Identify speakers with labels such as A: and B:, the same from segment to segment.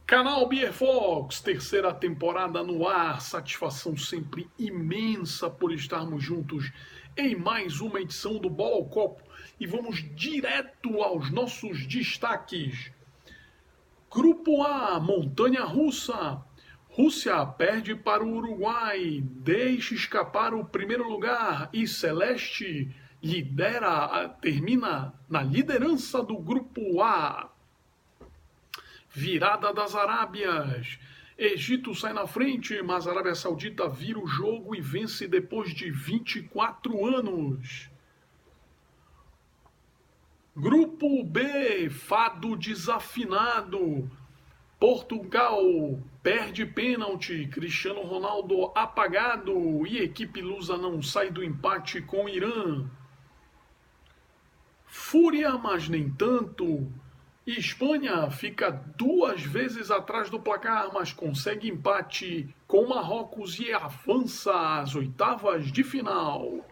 A: Canal Beer Fox, terceira temporada no ar, satisfação sempre imensa por estarmos juntos em mais uma edição do Bola ao Copo e vamos direto aos nossos destaques. Grupo A, Montanha Russa. Rússia perde para o Uruguai, deixa escapar o primeiro lugar e Celeste termina na liderança do Grupo A. Virada das Arábias. Egito sai na frente, mas a Arábia Saudita vira o jogo e vence depois de 24 anos. Grupo B, fado desafinado. Portugal perde pênalti, Cristiano Ronaldo apagado e equipe lusa não sai do empate com o Irã. Fúria, mas nem tanto. Espanha fica 2 vezes atrás do placar, mas consegue empate com Marrocos e avança às oitavas de final.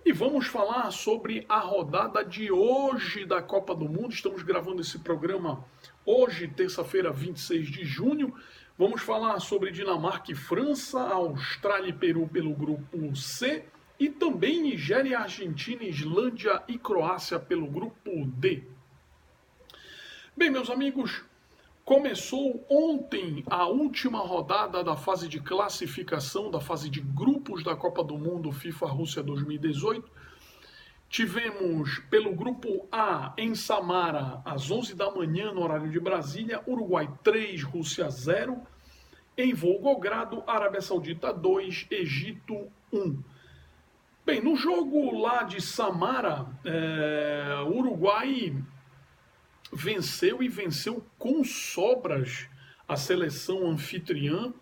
A: E vamos falar sobre a rodada de hoje da Copa do Mundo. Estamos gravando esse programa hoje, terça-feira, 26 de junho. Vamos falar sobre Dinamarca e França, Austrália e Peru pelo grupo C e também Nigéria, Argentina, Islândia e Croácia pelo grupo D. Bem, meus amigos, começou ontem a última rodada da fase de classificação, da fase de grupos da Copa do Mundo FIFA Rússia 2018. Tivemos pelo grupo A em Samara, às 11 da manhã, no horário de Brasília, Uruguai 3, Rússia 0. Em Volgogrado, Arábia Saudita 2, Egito 1. Bem, no jogo lá de Samara, o Uruguai venceu e venceu com sobras a seleção anfitriã.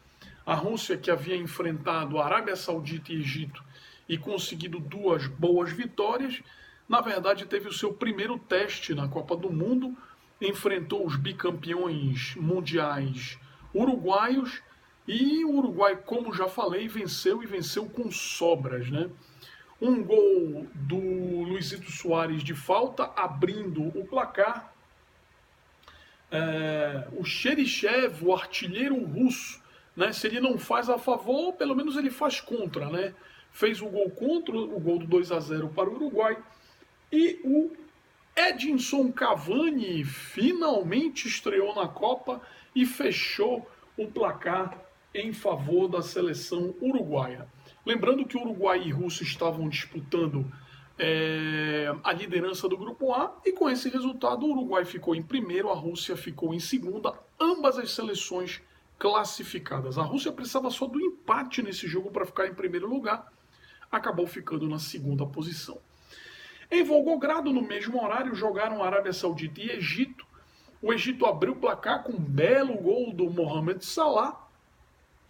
A: A Rússia, que havia enfrentado a Arábia Saudita e Egito e conseguido 2 boas vitórias, na verdade teve o seu primeiro teste na Copa do Mundo, enfrentou os bicampeões mundiais uruguaios e o Uruguai, como já falei, venceu e venceu com sobras, né? Um gol do Luizito Soares de falta, abrindo o placar. O Cheryshev, o artilheiro russo, né, se ele não faz a favor, pelo menos ele faz contra, né? Fez o gol contra, o gol do 2-0 para o Uruguai. E o Edinson Cavani finalmente estreou na Copa e fechou o placar em favor da seleção uruguaia. Lembrando que o Uruguai e Rússia estavam disputando a liderança do grupo A, e com esse resultado o Uruguai ficou em primeiro, a Rússia ficou em segunda, ambas as seleções classificadas. A Rússia precisava só do empate nesse jogo para ficar em primeiro lugar, acabou ficando na segunda posição. Em Volgogrado, no mesmo horário, jogaram Arábia Saudita e Egito. O Egito abriu o placar com um belo gol do Mohamed Salah,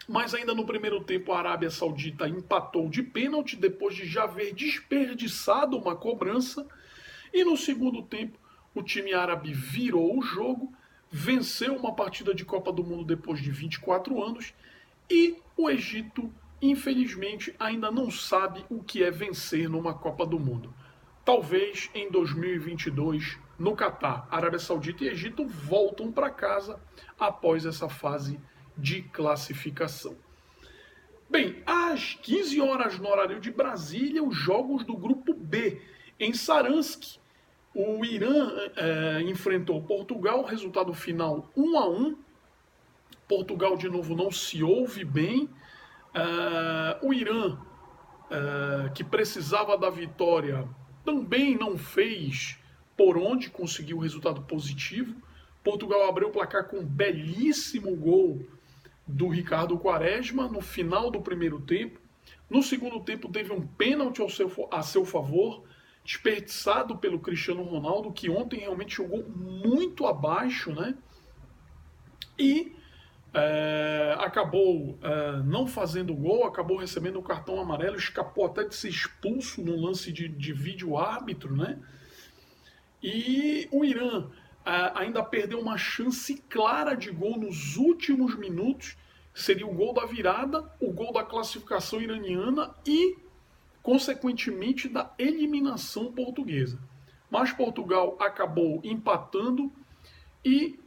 A: mas ainda no primeiro tempo a Arábia Saudita empatou de pênalti depois de já haver desperdiçado uma cobrança. E no segundo tempo o time árabe virou o jogo, venceu uma partida de Copa do Mundo depois de 24 anos e o Egito, infelizmente, ainda não sabe o que é vencer numa Copa do Mundo. Talvez em 2022, no Catar, Arábia Saudita e Egito voltam para casa após essa fase de classificação. Bem, às 15 horas no horário de Brasília, os jogos do grupo B. Em Saransk, o Irã enfrentou Portugal, resultado final 1-1. Portugal de novo não se ouve bem. O Irã, que precisava da vitória, também não fez por onde conseguiu o resultado positivo. Portugal abriu o placar com um belíssimo gol do Ricardo Quaresma no final do primeiro tempo. No segundo tempo teve um pênalti a seu favor, desperdiçado pelo Cristiano Ronaldo, que ontem realmente jogou muito abaixo, né? E acabou não fazendo gol, acabou recebendo o cartão amarelo, escapou até de ser expulso no lance de vídeo árbitro, né? E o Irã ainda perdeu uma chance clara de gol nos últimos minutos. Seria o gol da virada, o gol da classificação iraniana e, consequentemente, da eliminação portuguesa. Mas Portugal acabou empatando e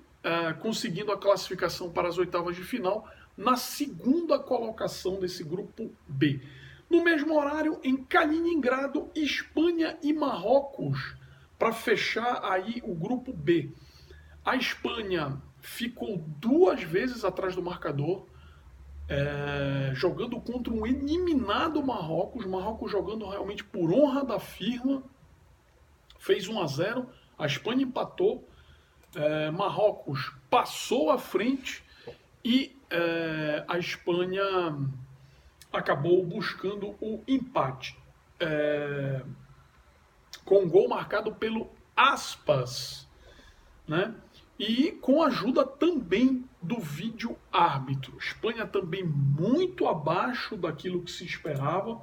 A: conseguindo a classificação para as oitavas de final na segunda colocação desse grupo B. No mesmo horário, em Kaliningrado, Espanha e Marrocos, para fechar aí o grupo B. A Espanha ficou 2 vezes atrás do marcador, jogando contra um eliminado Marrocos. Marrocos jogando realmente por honra da firma, fez 1-0, a Espanha empatou, Marrocos passou à frente e a Espanha acabou buscando o empate, com um gol marcado pelo Aspas, né? E com ajuda também do vídeo árbitro. Espanha também muito abaixo daquilo que se esperava,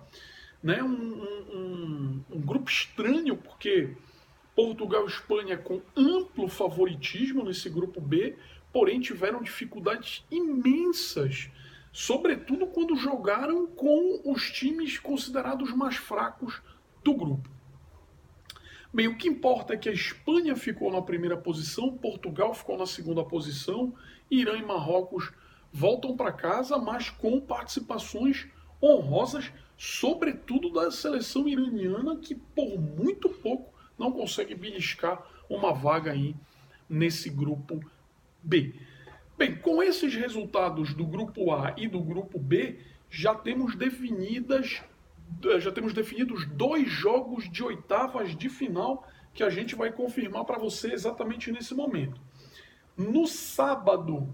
A: né? Um grupo estranho, porque Portugal e Espanha com amplo favoritismo nesse grupo B, porém tiveram dificuldades imensas, sobretudo quando jogaram com os times considerados mais fracos do grupo. Bem, o que importa é que a Espanha ficou na primeira posição, Portugal ficou na segunda posição, Irã e Marrocos voltam para casa, mas com participações honrosas, sobretudo da seleção iraniana, que por muito pouco não consegue beliscar uma vaga aí nesse grupo B. Bem, com esses resultados do grupo A e do grupo B, já temos definidos 2 jogos de oitavas de final que a gente vai confirmar para você exatamente nesse momento. No sábado,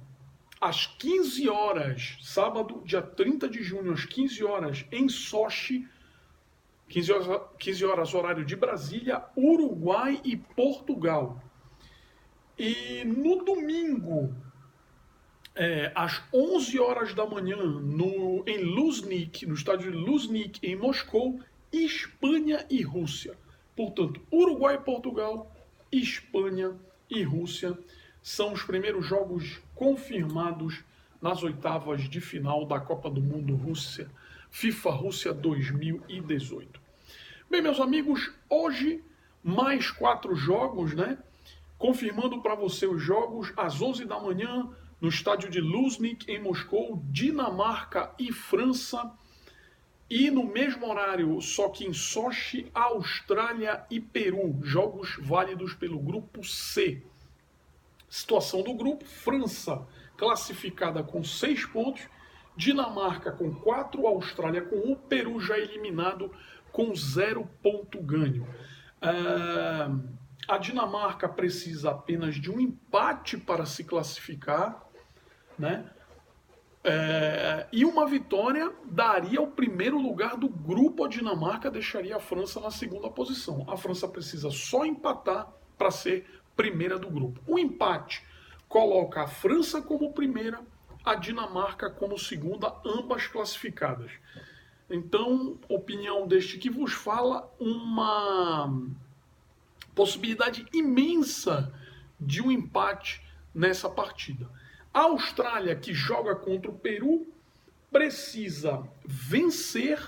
A: às 15 horas, sábado, dia 30 de junho, às 15 horas, em Sochi, 15 horas horário de Brasília, Uruguai e Portugal. E no domingo, às 11 horas da manhã, em Luzhniki, no estádio de Luzhniki, em Moscou, Espanha e Rússia. Portanto, Uruguai e Portugal, Espanha e Rússia são os primeiros jogos confirmados nas oitavas de final da Copa do Mundo Rússia, FIFA Rússia 2018. Bem, meus amigos, hoje mais 4 jogos, né? Confirmando para você os jogos às 11 da manhã, no estádio de Luzhniki, em Moscou, Dinamarca e França. E no mesmo horário, só que em Sochi, Austrália e Peru. Jogos válidos pelo grupo C. Situação do grupo: França classificada com 6 pontos, Dinamarca com 4, Austrália com 1, Peru já eliminado com 0 ponto ganho. A Dinamarca precisa apenas de um empate para se classificar, né? E uma vitória daria o primeiro lugar do grupo. A Dinamarca deixaria a França na segunda posição. A França precisa só empatar para ser primeira do grupo. O empate coloca a França como primeira, a Dinamarca como segunda, ambas classificadas. Então, opinião deste que vos fala, uma possibilidade imensa de um empate nessa partida. A Austrália, que joga contra o Peru, precisa vencer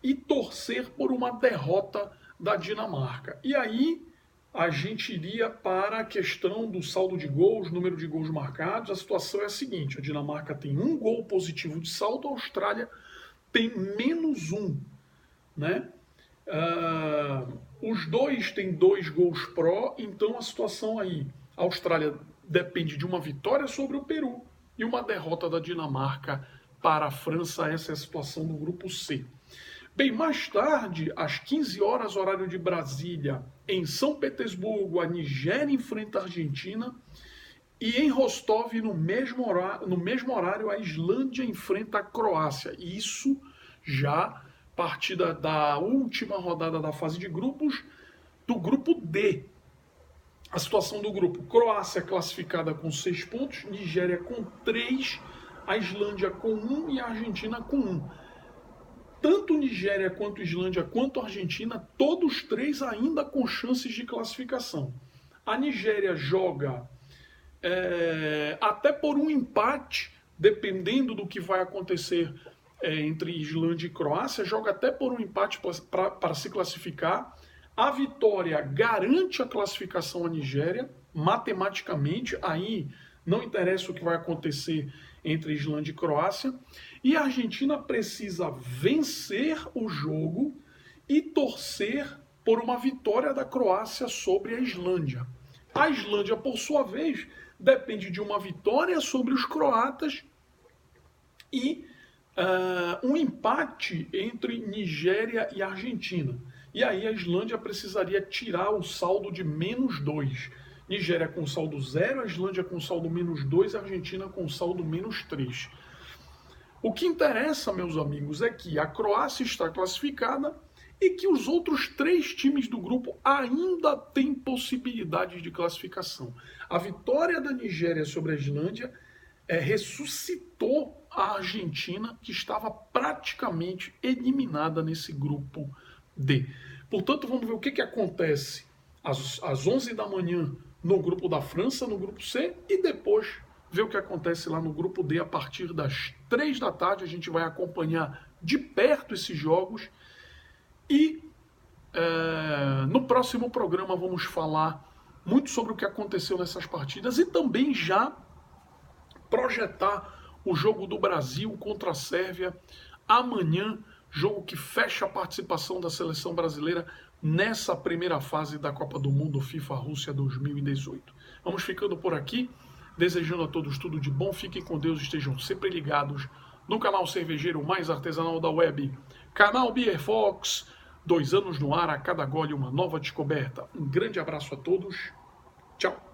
A: e torcer por uma derrota da Dinamarca. E aí a gente iria para a questão do saldo de gols, número de gols marcados. A situação é a seguinte: a Dinamarca tem 1 gol positivo de saldo, a Austrália tem -1, né? Os dois têm 2 gols pró, então a situação aí, a Austrália depende de uma vitória sobre o Peru e uma derrota da Dinamarca para a França. Essa é a situação do grupo C. Bem, mais tarde, às 15 horas, horário de Brasília, em São Petersburgo, a Nigéria enfrenta a Argentina, e em Rostov, no mesmo horário, a Islândia enfrenta a Croácia. Isso já partida da última rodada da fase de grupos, do grupo D. A situação do grupo: Croácia classificada com 6 pontos, Nigéria com 3, a Islândia com 1 e a Argentina com 1. Tanto Nigéria quanto Islândia quanto Argentina, todos 3 ainda com chances de classificação. A Nigéria joga até por um empate, dependendo do que vai acontecer entre Islândia e Croácia, joga até por um empate para se classificar. A vitória garante a classificação à Nigéria, matematicamente. Aí não interessa o que vai acontecer entre Islândia e Croácia, e a Argentina precisa vencer o jogo e torcer por uma vitória da Croácia sobre a Islândia. A Islândia, por sua vez, depende de uma vitória sobre os croatas e um empate entre Nigéria e Argentina. E aí a Islândia precisaria tirar o saldo de -2. Nigéria com saldo 0, a Islândia com saldo -2, a Argentina com saldo -3. O que interessa, meus amigos, é que a Croácia está classificada e que os outros 3 times do grupo ainda têm possibilidades de classificação. A vitória da Nigéria sobre a Islândia ressuscitou a Argentina, que estava praticamente eliminada nesse grupo D. Portanto, vamos ver o que acontece às 11 da manhã no grupo da França, no grupo C, e depois ver o que acontece lá no grupo D a partir das 3 da tarde. A gente vai acompanhar de perto esses jogos e no próximo programa vamos falar muito sobre o que aconteceu nessas partidas e também já projetar o jogo do Brasil contra a Sérvia amanhã, jogo que fecha a participação da seleção brasileira nessa primeira fase da Copa do Mundo FIFA Rússia 2018. Vamos ficando por aqui, desejando a todos tudo de bom, fiquem com Deus, estejam sempre ligados no canal cervejeiro mais artesanal da web, canal Beer Fox, 2 anos no ar, a cada gole uma nova descoberta. Um grande abraço a todos, tchau!